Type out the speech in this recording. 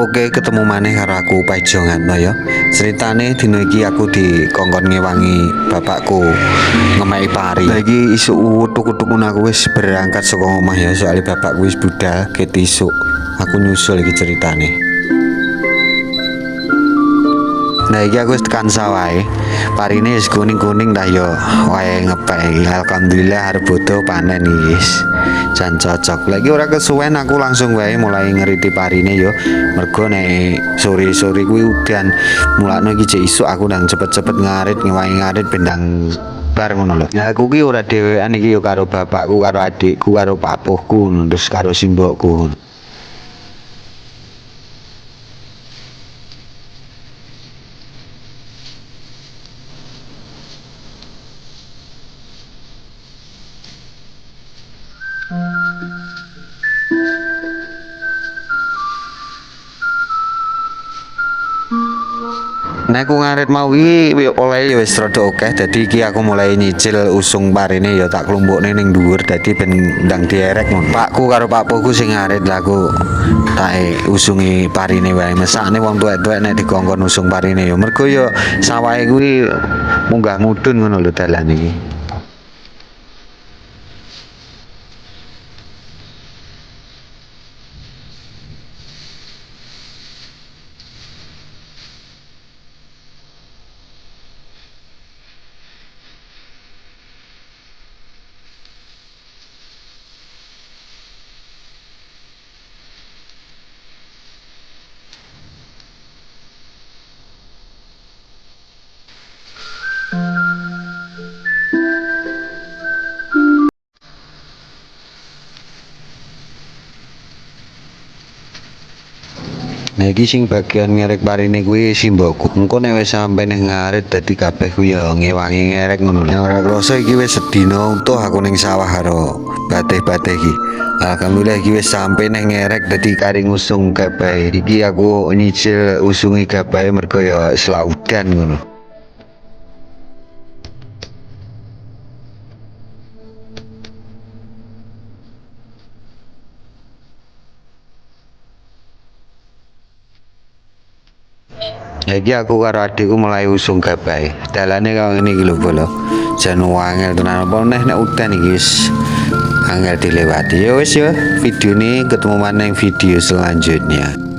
Oke, ketemu maneh karo aku Pajongatno ya. Ceritane dina iki aku dikongkon ngewangi bapakku ngemai pari. Lah iki isuk utuk-utuk aku wis berangkat saka omah ya, soalnya bapakku wis budal ket isuk. Aku nyusul iki ceritane. Nah iki aku wis tekan sawah. Parine wis kuning-kuning dah yo. Wae ngepek. Alhamdulillah arep bodo panen wis. Jan cocok. Lagi ora kesuwen aku langsung wae mulai ngeriti parine yo. Mergo nek sore-sore kuwi udan. Mulakno iki jek isuk aku ndang cepet-cepet ngarit ngewangi ngarit bendang bar ngono lho. Ya aku ki ora dhewean iki yo karo bapakku, karo adikku, karo papuhku, terus karo simbokku. Nek aku ngarit mau iki oleh wis rada akeh, dadi iki aku mulai nyicil usung parine ya tak klumpukne ning dhuwur dadi ben ndang dierek ngono. Pakku karo pakpuhku sing ngarit lah aku tak usungi parine wae. Mesakne wong tuwek-tuwek nek dikongkon usung parine ya mergo ya sawahe kuwi munggah mudhun ngono lho dalan iki. Nah iki sing bagian ngerek parine kuwi simbokku. Engko nek wis sampe ning ngarit dadi kabeh ku ya ngewangi ngerek ngono. Nek ora krasa iki wis sedina utuh aku ning sawah karo batih-batih iki. Alhamdulillah iki wis sampe ning ngerek dadi kari ngusung kabeh. Iki aku nyicil usungi kabeh mergo ya selak udan ngono. Iki aku karo adikku mulai usung gabai. Dalane kaya ngene iki lho, Bolo. Jan wangel tenan apa neh nek udan iki wis angel dilewati. Ya wis ya, video ini ketemu maneh video selanjutnya.